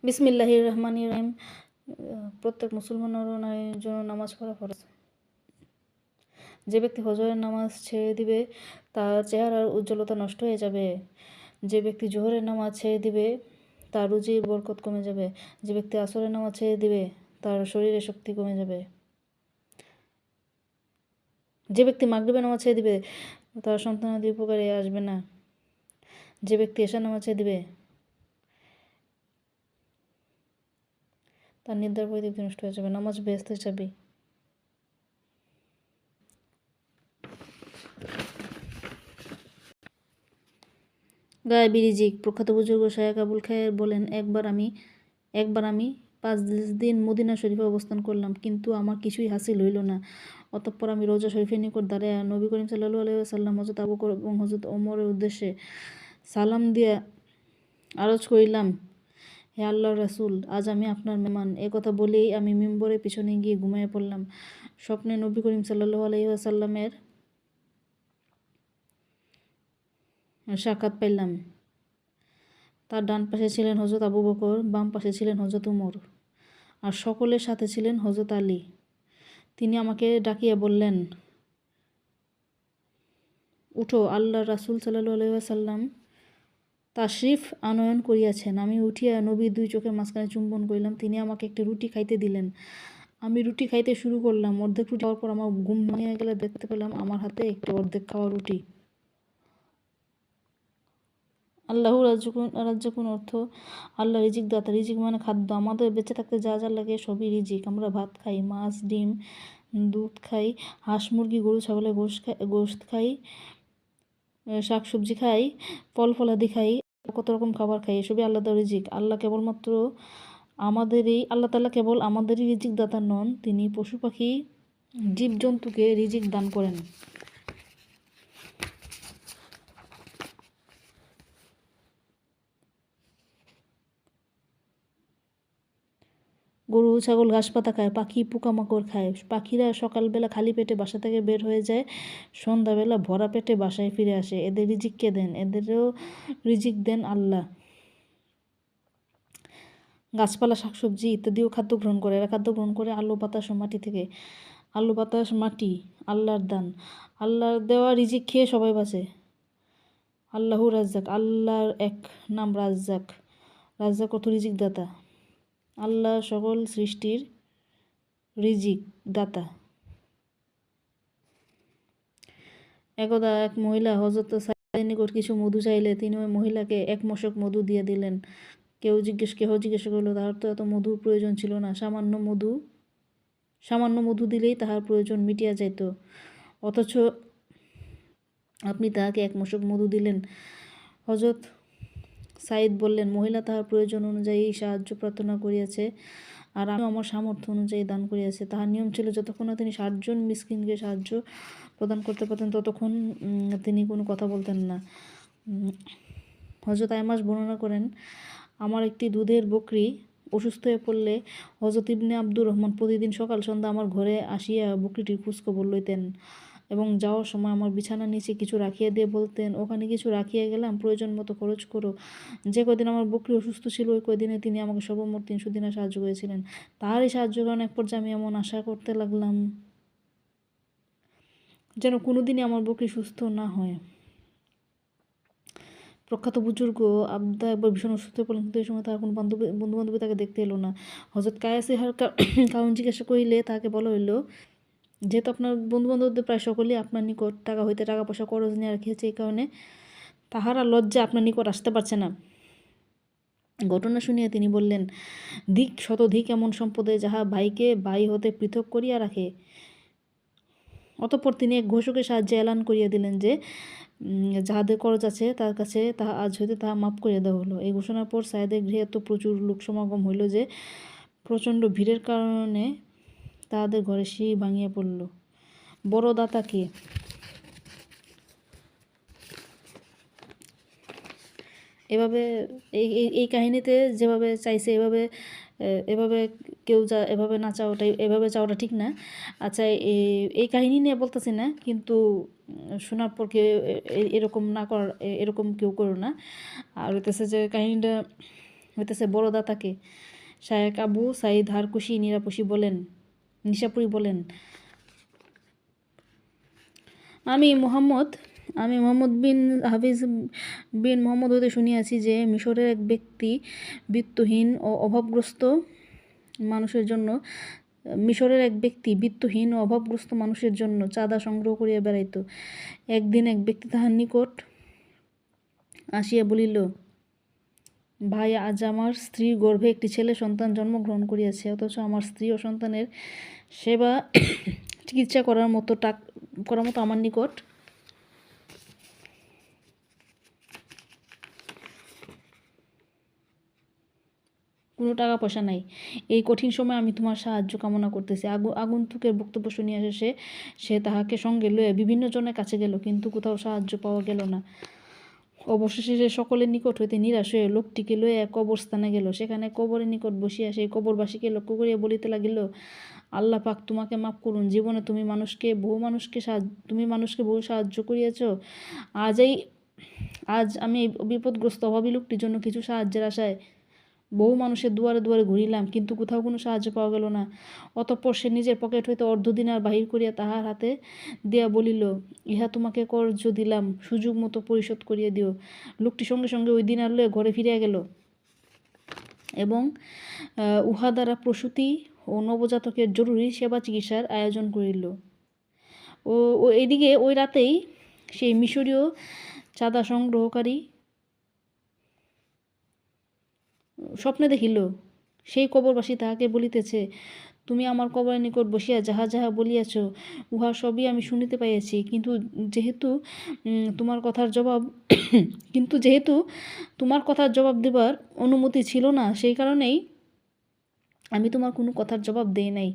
বিসমিল্লাহির রহমানির রহিম। প্রত্যেক মুসলমানের জন্য নামাজ পড়া ফরজ। যে ব্যক্তি ফজরের নামাজ ছেড়ে দিবে তার চেহারার উজ্জ্বলতা নষ্ট হয়ে যাবে। যে ব্যক্তি জোহরের নামাজ ছেড়ে দিবে তার রুজির বরকত কমে যাবে। যে ব্যক্তি আসরের নামাজ ছেড়ে দিবে তার শরীরে শক্তি কমে যাবে। যে ব্যক্তি মাগরিবের নামাজ ছেড়ে দিবে তার সন্তানাদি উপকারে আসবে না। যে ব্যক্তি এশার নামাজ ছেড়ে দিবে তার নির্ধার পরিতৃপ্তি নষ্ট হয়ে যাবে। নামাজ বেহেশতের চাবি। গায়েবী রিজিক। প্রখ্যাত বুজুর্গ শায়েখ আবুল খায়ের বলেন, একবার আমি 5 দিন মদিনা শরীফে অবস্থান করলাম, কিন্তু আমার কিছুই হাসিল হইল না। অতঃপর আমি রোজা শরীফের নিকট দাঁড়াইয়া নবী করিম সাল্লাল্লাহু আলাইহি ওয়াসাল্লাম, হযরত আবু বকর এবং হযরত ওমরের উদ্দেশ্যে সালাম দিয়া আরজ করিলাম, হে আল্লাহর রাসূল, আজ আমি আপনার মেহমান। এ কথা বলেই আমি মিম্বরের পিছনে গিয়ে ঘুমাইয়া পড়লাম। স্বপ্নে নবী করিম সাল্লাল্লাহু আলাইহি ওয়াসাল্লামের সাক্ষাৎ পাইলাম। তার ডান পাশে ছিলেন হযরত আবু বকর, বাম পাশে ছিলেন হযরত উমর, আর সকলের সাথে ছিলেন হযরত আলী। তিনি আমাকে ডাকিয়া বললেন, উঠো, আল্লাহর রাসূল সাল্লাল্লাহু আলাইহি ওয়াসাল্লাম তাশরিফ আনয়ন করিয়াছেন। আমি উঠিয়া নবীর 2 চোখের মাঝখানে চুম্বন করিলাম। তিনি আমাকে একটি রুটি খাইতে দিলেন। আমি রুটি খাইতে শুরু করলাম। অর্ধেক রুটি খাওয়ার পর আমার ঘুম ভাঙিয়া গেলে দেখতে পেলাম আমার হাতে একটি অর্ধেক খাওয়া রুটি। আল্লাহর রাজ্জাকুন অর্থ আল্লাহ রিজিক দাতা। রিজিক মানে খাদ্য। আমাদের বেঁচে থাকতে যা যা লাগে সবই রিজিক। আমরা ভাত খাই, মাছ, ডিম, দুধ খাই, হাঁস, মুরগি, গরু, ছাগলের গোশত খাই, শাক সবজি খাই, ফল ফলাদি খাই, কত রকম খাবার খাই। এসবই আল্লাহ দেওয়া রিজিক। আল্লাহ তাআলা কেবল আমাদেরই রিজিক দাতা নন, তিনি পশু পাখি জীবজন্তুকে রিজিক দান করেন। গরু ছাগল ঘাস পাতা খায়, পাখি পোকামাকড় খায়। পাখিরা সকালবেলা খালি পেটে বাসা থেকে বের হয়ে যায়, সন্ধ্যাবেলা ভরা পেটে বাসায় ফিরে আসে। এদের রিজিক কে দেন? এদেরও রিজিক দেন আল্লাহ। গাছপালা, শাকসবজি ইত্যাদিও খাদ্য গ্রহণ করে। এরা খাদ্য গ্রহণ করে আলো বাতাস ও মাটি থেকে। আলো বাতাস মাটি আল্লাহর দান। আল্লাহর দেওয়া রিজিক খেয়ে সবাই বাঁচে। আল্লাহু রাজ্জাক। আল্লাহর এক নাম রাজ্জাক। রাজ্জাক অর্থ রিজিক দাতা। আল্লাহ সকল সৃষ্টির রিজিক দাতা। একদা এক মহিলা হযরত সাইদের নিকট কিছু মধু চাইলে তিনি ওই মহিলাকে 1 মশক মধু দিয়ে দিলেন। কেহ জিজ্ঞেস করল, তাহার তো এত মধুর প্রয়োজন ছিল না, সামান্য মধু দিলেই তাহার প্রয়োজন মিটিয়া যাইত, অথচ আপনি তাহাকে 1 মশক মধু দিলেন। হযরত সাইদ বললেন, মহিলা তাহার প্রয়োজন অনুযায়ী সাহায্য প্রার্থনা করিয়াছে, আর আমিও আমার সামর্থ্য অনুযায়ী দান করিয়াছে। তাহার নিয়ম ছিল, যতক্ষণ না তিনি 60 জন মিসকিনকে সাহায্য প্রদান করতে পারতেন ততক্ষণ তিনি কোনো কথা বলতেন না। হযরত আয়মাশ বর্ণনা করেন, আমার একটি দুধের বকরি অসুস্থ হয়ে পড়লে হযরত ইবনে আব্দুর রহমান প্রতিদিন সকাল সন্ধ্যা আমার ঘরে আসিয়া বকরিটির খোঁজখবর লইতেন এবং যাওয়ার সময় আমার বিছানার নিচে কিছু রাখিয়া দিয়ে বলতেন, ওখানে কিছু রাখিয়া গেলাম, প্রয়োজন মতো খরচ করো। যে কদিন আমার বকরি অসুস্থ ছিল ওই কদিনে তিনি আমাকে সর্বমোট 300 দিনার সাহায্য করেছিলেন। তাহারই সাহায্যের কারণে এক পর্যায়ে আমি এমন আশা করতে লাগলাম যেন কোনোদিনই আমার বকরি সুস্থ না হয়। প্রখ্যাত বুজুর্গ আবদা একবার ভীষণ অসুস্থ হয়ে পড়লেন, কিন্তু এই সময় তার কোনো বন্ধু বান্ধবী তাকে দেখতে এলো না। হযরত কায়েস ইহার কারণ জিজ্ঞাসা করিলে তাহাকে বলা হইল, যেহেতু আপনার বন্ধু বান্ধবদের প্রায় সকলেই আপনার নিকট টাকা হইতে টাকা পয়সা করজ নিয়ে রাখিয়েছে, এই কারণে তাহারা লজ্জা আপনার নিকট আসতে পারছে না। ঘটনা শুনিয়া তিনি বললেন, শতধিক এমন সম্পদে যাহা ভাইকে ভাই হতে পৃথক করিয়া রাখে। অতঃপর তিনি এক ঘোষকের সাহায্যে এলান করিয়া দিলেন যে যাহাদের করজ আছে তার কাছে তাহা আজ হইতে তাহা মাফ করিয়া দেওয়া হলো। এই ঘোষণার পর সায়েদের গৃহে এত প্রচুর লোক সমাগম হইল যে প্রচণ্ড ভিড়ের কারণে তাহাদের ঘরে সিঁড়ি ভাঙিয়া পড়ল। বড় দাতা কে? এভাবে এই কাহিনীতে যেভাবে চাইছে এভাবে কেউ এভাবে না চাওয়াটাই, এভাবে চাওয়াটা ঠিক না। আচ্ছা, এই কাহিনী নিয়ে বলতেছি না, কিন্তু শোনার পর কেউ এরকম না করার, এরকম কেউ করো না। আর হইতেছে যে কাহিনীটা হইতেছে বড় দাতাকে। শায়েখ আবু সাঈদ হারকুশি নিশাপুরী বলেন, আমি মোহাম্মদ বিন হাফিজ বিন মোহাম্মদ হতে শুনিয়াছি যে মিশরের এক ব্যক্তি বিত্তহীন ও অভাবগ্রস্ত মানুষের জন্য চাঁদা সংগ্রহ করিয়া বেড়াইত। একদিন এক ব্যক্তি তাহার নিকট আসিয়া বলিল, ভাই, আজ আমার স্ত্রীর গর্ভে একটি ছেলে সন্তান জন্মগ্রহণ করিয়াছে, অথচ আমার স্ত্রী ও সন্তানের সেবা চিকিৎসা করার মতো আমার নিকট কোনো টাকা পয়সা নাই। এই কঠিন সময়ে আমি তোমার সাহায্য কামনা করতেছি। আগন্তুকের বক্তব্য শুনিয়া সে তাহাকে সঙ্গে লইয়া বিভিন্ন জনের কাছে গেল, কিন্তু কোথাও সাহায্য পাওয়া গেল না। অবশেষে সে সকলের নিকট হইতে নিরাশ হয়ে লোকটিকে লইয়া এক কবরস্থানে গেল। সেখানে কবরের নিকট বসিয়া সেই কবরবাসীকে লক্ষ্য করিয়া বলিতে লাগিল, আল্লাহ পাক তোমাকে মাফ করুন। জীবনে তুমি মানুষকে বহু সাহায্য করিয়াছ। আজ আমি এই বিপদগ্রস্ত অভাবী লোকটির জন্য কিছু সাহায্যের আশায় বহু মানুষের দুয়ারে দুয়ারে ঘুরিলাম, কিন্তু কোথাও কোনো সাহায্য পাওয়া গেল না। অতঃপর সে নিজের পকেট হইতে অর্ধদিনার বাহির করিয়া তাহার হাতে দিয়া বলিল, ইহা তোমাকে কর্য দিলাম, সুযোগ মতো পরিশোধ করিয়া দিও। লোকটি সঙ্গে সঙ্গে ওই দিনার লইয়া ঘরে ফিরিয়া গেল এবং উহা দ্বারা প্রসূতি ও নবজাতকের জরুরি সেবা চিকিৎসার আয়োজন করিল। ও এদিকে ওই রাতেই সেই মিশরীয় চাঁদা সংগ্রহকারী স্বপ্নে দেখিল, সেই কবরবাসী তাহাকে বলিতেছে, তুমি আমার কবরের নিকট বসিয়া যাহা যাহা বলিয়াছ, উহা সবই আমি শুনিতে পাইয়াছি, কিন্তু যেহেতু তোমার কথার জবাব দেবার অনুমতি ছিল না, সেই কারণেই আমি তোমার কোনো কথার জবাব দেই নাই।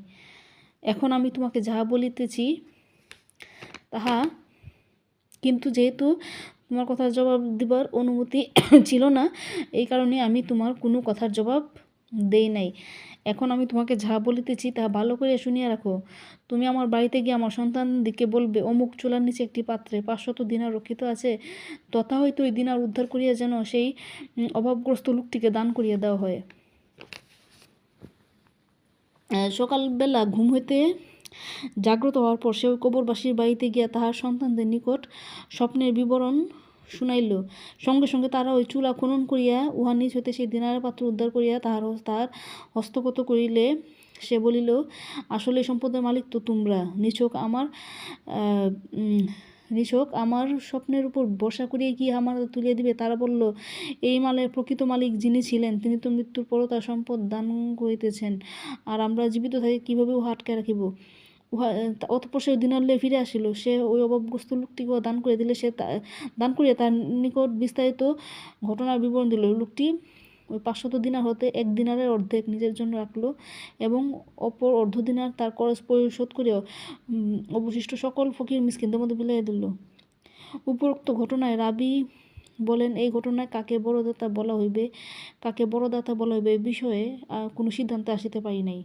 এখন আমি তোমাকে যাহা বলিতেছি তাহা, কিন্তু যেহেতু তোমার কথার জবাব দিবার অনুমতি ছিল না, এই কারণে আমি তোমার কোনো কথার জবাব দেই নাই। এখন আমি তোমাকে যাহা বলিতেছি তাহা ভালো করে শুনিয়া রাখো। তুমি আমার বাড়িতে গিয়ে আমার সন্তানদিকে বলবে, অমুক চুলার নিচে একটি পাত্রে 500 দিনার রক্ষিত আছে, তথা হইতে ওই দিনার উদ্ধার করিয়া যেন সেই অভাবগ্রস্ত লোকটিকে দান করিয়া দেওয়া হয়। সকালবেলা ঘুম হইতে জাগ্রত হওয়ার পর সে ওই কবরবাসীর বাড়িতে গিয়া তাহার সন্তানদের নিকট স্বপ্নের বিবরণ শুনাইল। সঙ্গে সঙ্গে তারা ওই চুলা খনন করিয়া উহার নিচ হইতে সেই দিনারের পাত্র উদ্ধার করিয়া তাহার হস্তগত করিলে সে বলিল, আসলে সম্পদের মালিক তো তোমরা। নিছক আমার স্বপ্নের উপর ভরসা করিয়া কি আমার তুলিয়া দিবে? তারা বলল, এই মালের প্রকৃত মালিক যিনি ছিলেন, তিনি তো মৃত্যুর পরও তার সম্পদ দান করিতেছেন, আর আমরা জীবিত থাকি কিভাবে উহা আটকে রাখিব? অতঃপর সে দিনার লইয়া ফিরে আসিল। সে ওই অভাবগ্রস্ত লোকটিকে দান করে দিলে সে দান করিয়া তার নিকট বিস্তারিত ঘটনার বিবরণ দিল। লোকটি ওই 500 দিনার হতে 1 দিনারের অর্ধেক নিজের জন্য রাখল এবং অপর অর্ধ দিনার তার করজ পরিশোধ করিয়া অবশিষ্ট সকল ফকির মিসকিনদের মধ্যে বিলাইয়া দিল। উপরোক্ত ঘটনায় রাবী বলেন, এই ঘটনায় কাকে বড় দাতা বলা হইবে এ বিষয়ে কোনো সিদ্ধান্তে আসিতে পারি নাই।